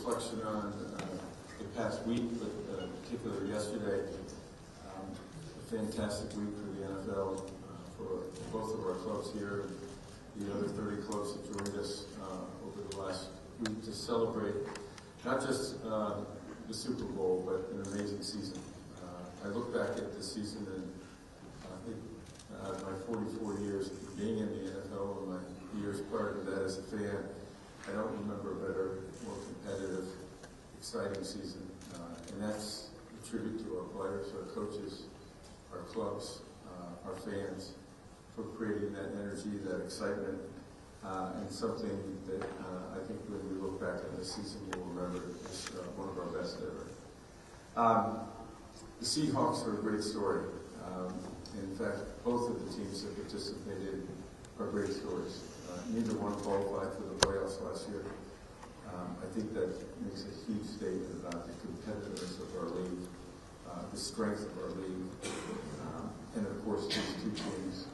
reflection on the past week, but particularly yesterday. A fantastic week for the NFL, for both of our clubs here, and the other 30 clubs that joined us over the last week to celebrate not just the Super Bowl, but an amazing season. I look back at this season and I think my 44 years of being in the NFL and my years prior to that as a fan, I don't remember a better, more competitive, exciting season. And that's a tribute to our players, our coaches, our clubs, our fans, for creating that energy, that excitement, and something that I think when we look back at this season, we'll remember as one of our best ever. The Seahawks are a great story. In fact, both of the teams that participated are great stories. Neither one qualified for the playoffs last year. I think that makes a huge statement about the competitiveness of our league, the strength of our league, and of course these two teams.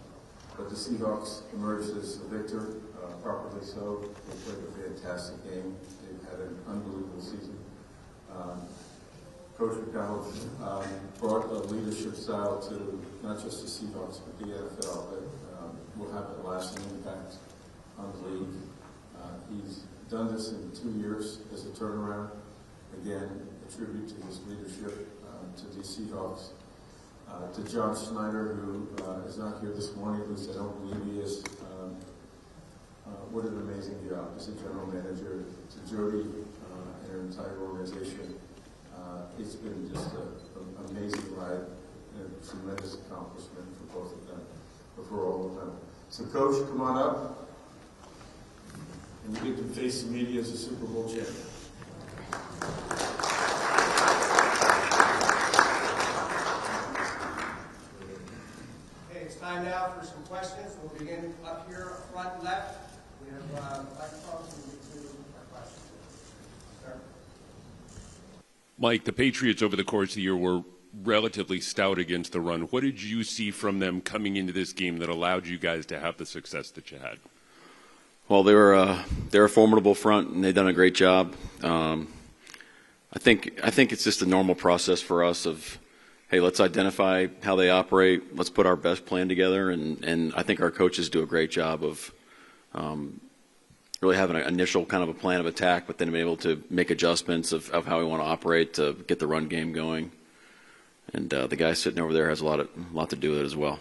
But the Seahawks emerged as a victor, properly so. They played a fantastic game. They've had an unbelievable season. Coach McDonald brought a leadership style to not just the Seahawks, but the NFL that will have a lasting impact on the league. He's done this in 2 years as a turnaround. Again, a tribute to his leadership to the Seahawks. To John Schneider, who is not here this morning, at least I don't believe he is. What an amazing job as a general manager. To Jody and her entire organization. It's been just an amazing ride and a tremendous accomplishment for both of them, for all of them. So, Coach, come on up. And you get to face the media as a Super Bowl champion. Okay, it's time now for some questions. We'll begin up here, front left. We have microphones and we get to our questions. Start. Mike, the Patriots over the course of the year were relatively stout against the run. What did you see from them coming into this game that allowed you guys to have the success that you had? Well, they're a formidable front, and they've done a great job. I think it's just a normal process for us of, hey, let's identify how they operate, let's put our best plan together, and I think our coaches do a great job of really having an initial kind of a plan of attack, but then being able to make adjustments of how we want to operate to get the run game going. And the guy sitting over there has a lot to do with it as well.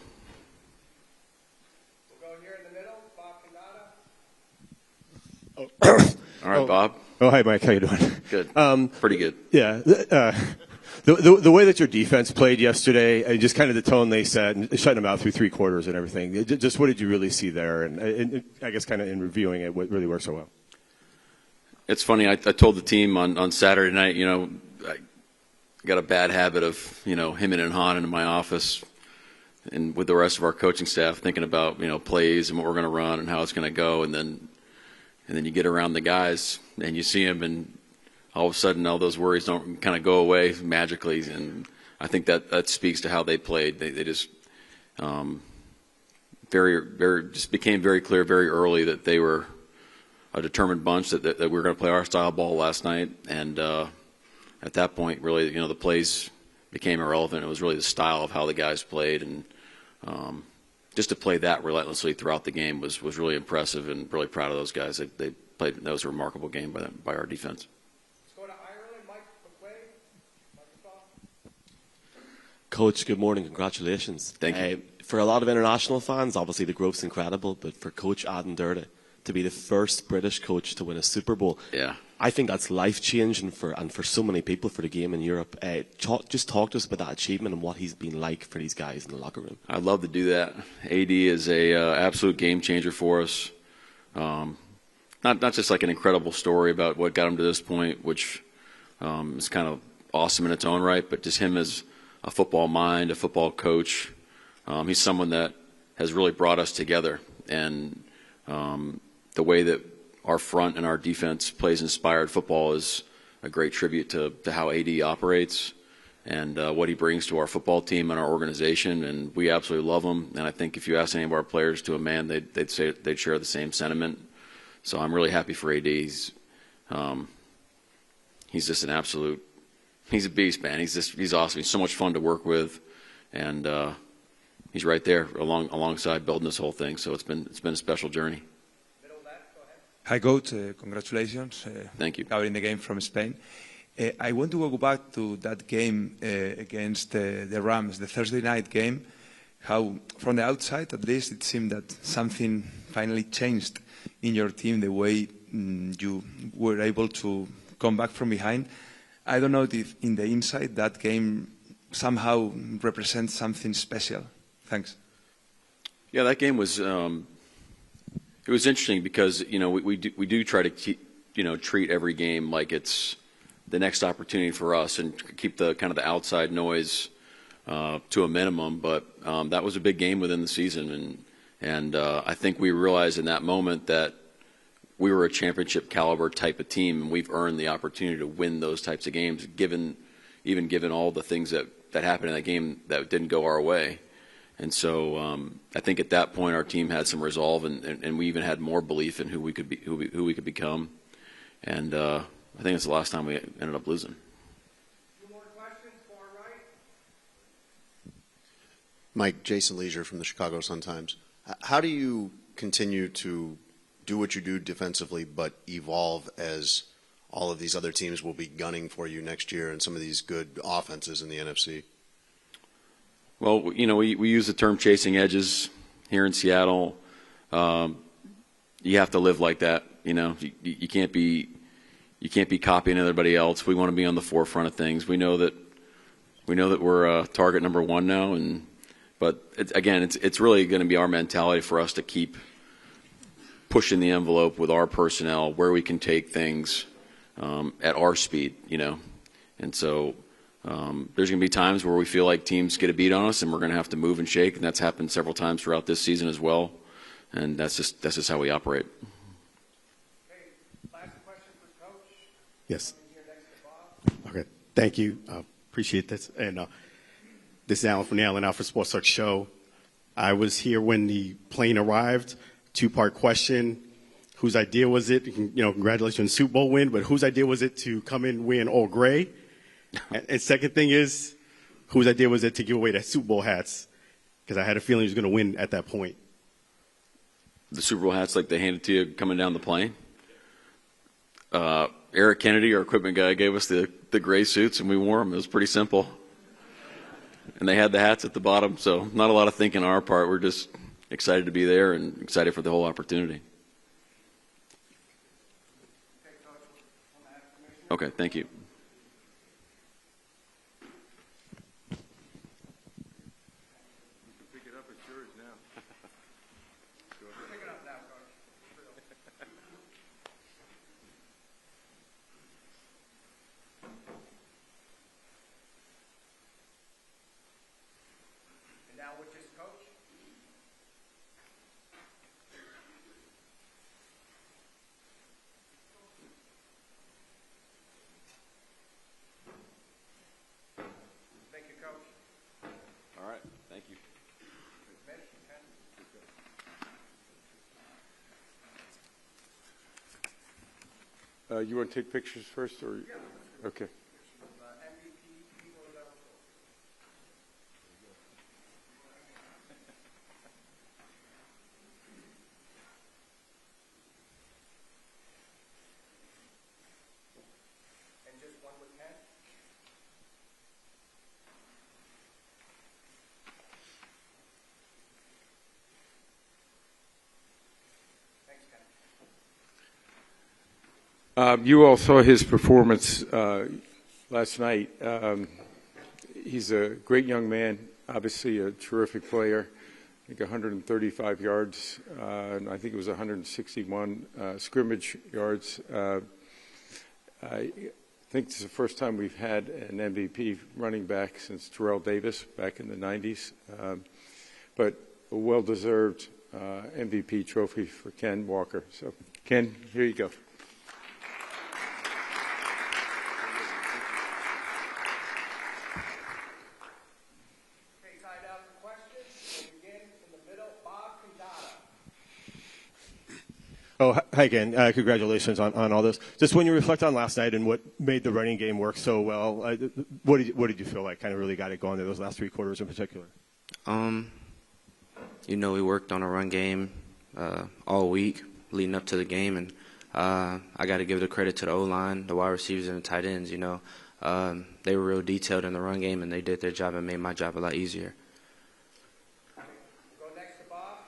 We'll go here in the middle, Bob Canada. All right, Bob. Oh, hi, Mike. How you doing? Good. Pretty good. Yeah. The way that your defense played yesterday, and just kind of the tone they set, and shutting them out through 3 quarters and everything, just what did you really see there? And I guess kind of in reviewing it, what really worked so well? It's funny. I told the team on Saturday night, I got a bad habit of, hemming and hawing in my office and with the rest of our coaching staff thinking about, plays and what we're going to run and how it's going to go. And then you get around the guys and you see them, and all of a sudden all those worries don't kind of go away magically. And I think that speaks to how they played. They just just became very clear very early that they were a determined bunch, that we were going to play our style ball last night. And at that point, really, the plays became irrelevant. It was really the style of how the guys played, and just to play that relentlessly throughout the game was really impressive, and really proud of those guys. They played. That was a remarkable game by our defense. Let's go to Ireland. Mike McQuaid. Microphone. Coach, good morning. Congratulations. Thank you. For a lot of international fans, obviously the growth's incredible, but for Coach Adam Durda to be the first British coach to win a Super Bowl, yeah, I think that's life-changing for so many people for the game in Europe. Just talk to us about that achievement and what he's been like for these guys in the locker room. I'd love to do that. AD is a absolute game changer for us. Not just like an incredible story about what got him to this point, which is kind of awesome in its own right, but just him as a football mind, a football coach. He's someone that has really brought us together, and the way that our front and our defense plays inspired football is a great tribute to how AD operates and what he brings to our football team and our organization, and we absolutely love him. And I think if you ask any of our players to a man, they'd say they'd share the same sentiment. So I'm really happy for AD. He's he's just an absolute. He's a beast, man. He's awesome. He's so much fun to work with, and he's right there alongside building this whole thing. So it's been a special journey. Hi, Coach. Congratulations. Thank you. Covering the game from Spain. I want to go back to that game against the Rams, the Thursday night game. How, from the outside at least, it seemed that something finally changed in your team, the way you were able to come back from behind. I don't know if in the inside that game somehow represents something special. Thanks. Yeah, that game was it was interesting because we do try to treat every game like it's the next opportunity for us and keep the kind of the outside noise to a minimum. But that was a big game within the season, and I think we realized in that moment that we were a championship caliber type of team, and we've earned the opportunity to win those types of games, given all the things that happened in that game that didn't go our way. And so I think at that point our team had some resolve, and we even had more belief in who we could could become. And I think it's the last time we ended up losing. Two more questions, far right. Mike, Jason Leisure from the Chicago Sun-Times. How do you continue to do what you do defensively but evolve as all of these other teams will be gunning for you next year and some of these good offenses in the NFC? Well, we use the term chasing edges here in Seattle. You have to live like that. You can't be copying everybody else. We want to be on the forefront of things. We know that we're target number one now, but it's really going to be our mentality for us to keep pushing the envelope with our personnel where we can take things at our speed, and so there's going to be times where we feel like teams get a beat on us, and we're going to have to move and shake, and that's happened several times throughout this season as well, and that's just how we operate. Okay, last question for Coach. Yes. Here next to Bob. Okay. Thank you. Appreciate this. And this is Alan from the Alan Alfred Sports Talk Show. I was here when the plane arrived. Two-part question. Whose idea was it? Congratulations on the Super Bowl win, but whose idea was it to come in wearing all gray? And second thing is, whose idea was it to give away the Super Bowl hats? Because I had a feeling he was going to win at that point. The Super Bowl hats, like they handed to you coming down the plane. Eric Kennedy, our equipment guy, gave us the gray suits, and we wore them. It was pretty simple. And they had the hats at the bottom, so not a lot of thinking on our part. We're just excited to be there and excited for the whole opportunity. Okay, thank you. And now which is Coach? Thank you, Coach. All right, thank you. Mitch, Ken? You want to take pictures first, or? Yeah. Okay. MVP, people of our and just one with Ken? Thanks, Ken. You all saw his performance last night. He's a great young man, obviously a terrific player. I think 135 yards, and I think it was 161 scrimmage yards. I think this is the first time we've had an MVP running back since Terrell Davis back in the 90s. But a well-deserved MVP trophy for Ken Walker. So, Ken, here you go. Okay, time now for questions. We'll begin in the middle. Bob Condata. Oh, hi again. Congratulations on all this. Just when you reflect on last night and what made the running game work so well, what did you feel like kind of really got it going there, those last three quarters in particular? We worked on a run game all week leading up to the game, and I got to give the credit to the O-line, the wide receivers, and the tight ends. They were real detailed in the run game, and they did their job and made my job a lot easier. Go next to Bob.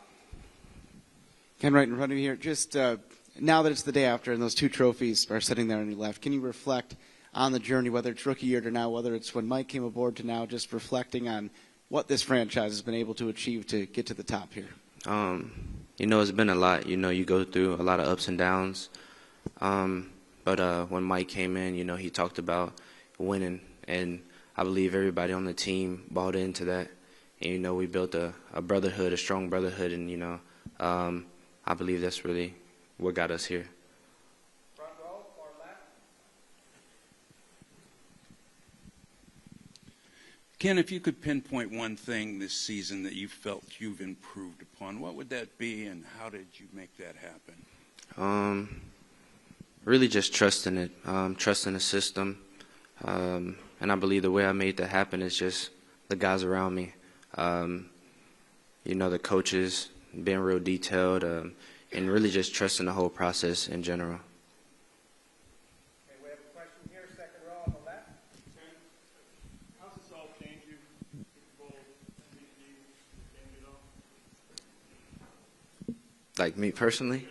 Ken, right in front of you here. Just now that it's the day after and those two trophies are sitting there on your left, can you reflect on the journey, whether it's rookie year to now, whether it's when Mike came aboard to now, just reflecting on what this franchise has been able to achieve to get to the top here? It's been a lot. You go through a lot of ups and downs. But when Mike came in, he talked about winning, and I believe everybody on the team bought into that. And, we built a brotherhood, a strong brotherhood, and, I believe that's really what got us here. Front row, far left. Ken, if you could pinpoint one thing this season that you felt you've improved upon, what would that be, and how did you make that happen? Really just trusting it, trusting the system. And I believe the way I made that happen is just the guys around me. The coaches, being real detailed, and really just trusting the whole process in general. Okay, we have a question here, second row on the left. How's this all change you? Super Bowl MVP, change it all? Like me personally?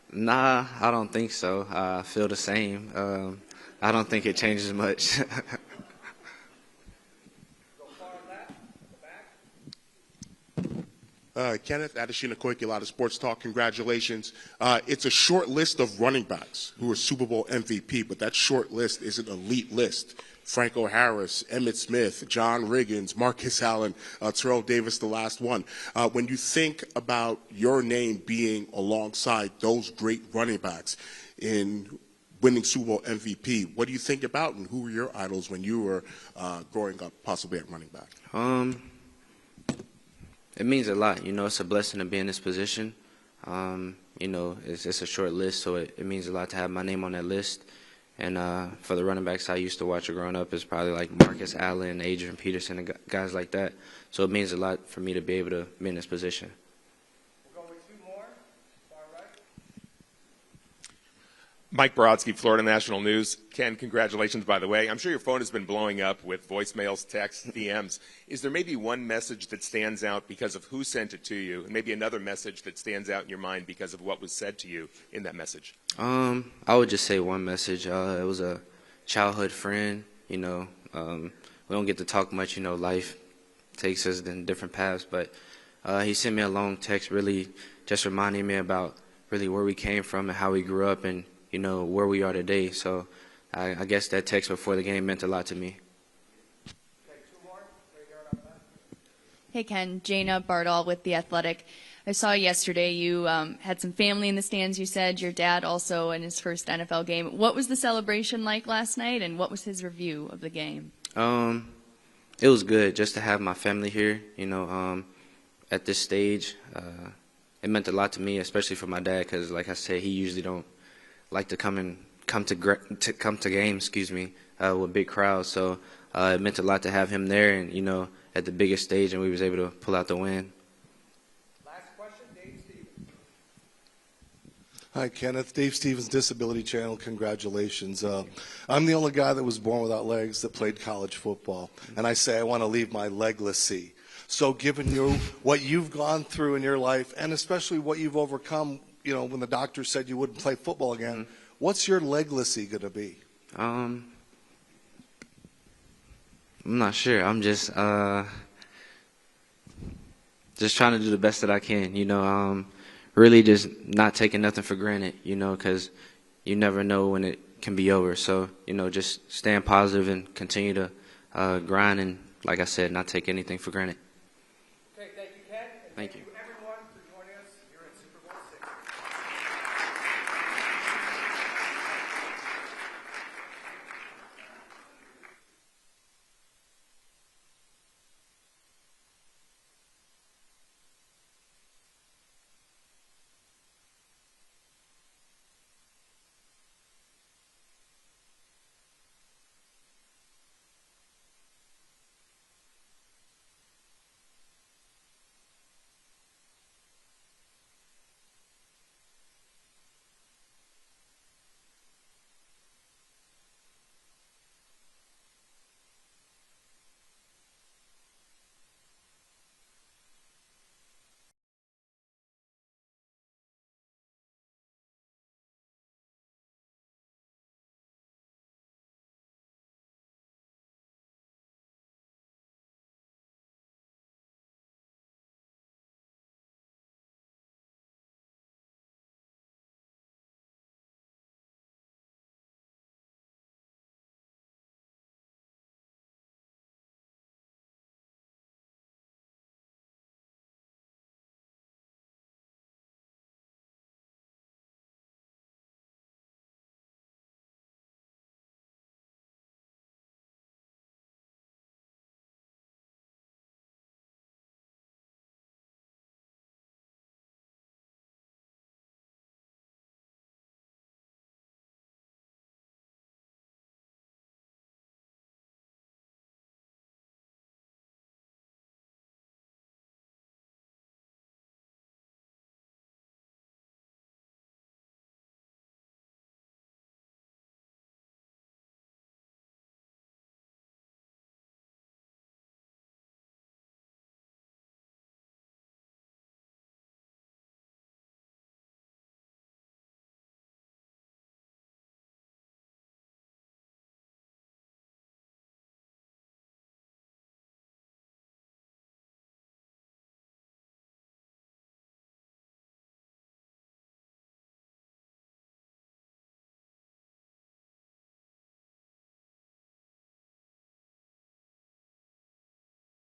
Nah, I don't think so. I feel the same. I don't think it changes much. Go far left, the back. Kenneth, Adeshina Koike, a lot of sports talk. Congratulations. It's a short list of running backs who are Super Bowl MVP, but that short list is an elite list. Franco Harris, Emmitt Smith, John Riggins, Marcus Allen, Terrell Davis, the last one. When you think about your name being alongside those great running backs in winning Super Bowl MVP, what do you think about, and who were your idols when you were growing up, possibly at running back? It means a lot. It's a blessing to be in this position. It's a short list, so it means a lot to have my name on that list. And for the running backs I used to watch growing up, it's probably like Marcus Allen, Adrian Peterson, and guys like that. So it means a lot for me to be able to be in this position. We'll go with two more, far right. Mike Brodsky, Florida National News. Ken, congratulations, by the way. I'm sure your phone has been blowing up with voicemails, texts, DMs. Is there maybe one message that stands out because of who sent it to you, and maybe another message that stands out in your mind because of what was said to you in that message? I would just say one message. It was a childhood friend. We don't get to talk much. Life takes us in different paths. But he sent me a long text, really just reminding me about really where we came from and how we grew up, and where we are today. So I guess that text before the game meant a lot to me. Okay, two more. Right here on our left. Hey, Ken. Jana Bardall with The Athletic. I saw yesterday you had some family in the stands, you said. Your dad also in his first NFL game. What was the celebration like last night, and what was his review of the game? It was good just to have my family here, at this stage. It meant a lot to me, especially for my dad, because, like I said, he usually don't like to come to games, with big crowds. So it meant a lot to have him there, and at the biggest stage, and we was able to pull out the win. Hi, Kenneth. Dave Stevens, Disability Channel. Congratulations. I'm the only guy that was born without legs that played college football, and I say I want to leave my legacy. So given what you've gone through in your life, and especially what you've overcome, when the doctor said you wouldn't play football again, what's your legacy going to be? I'm not sure. I'm just trying to do the best that I can, really just not taking nothing for granted, because you never know when it can be over. So, just staying positive and continue to grind and, like I said, not take anything for granted. Okay, thank you, Ken. And Thank you.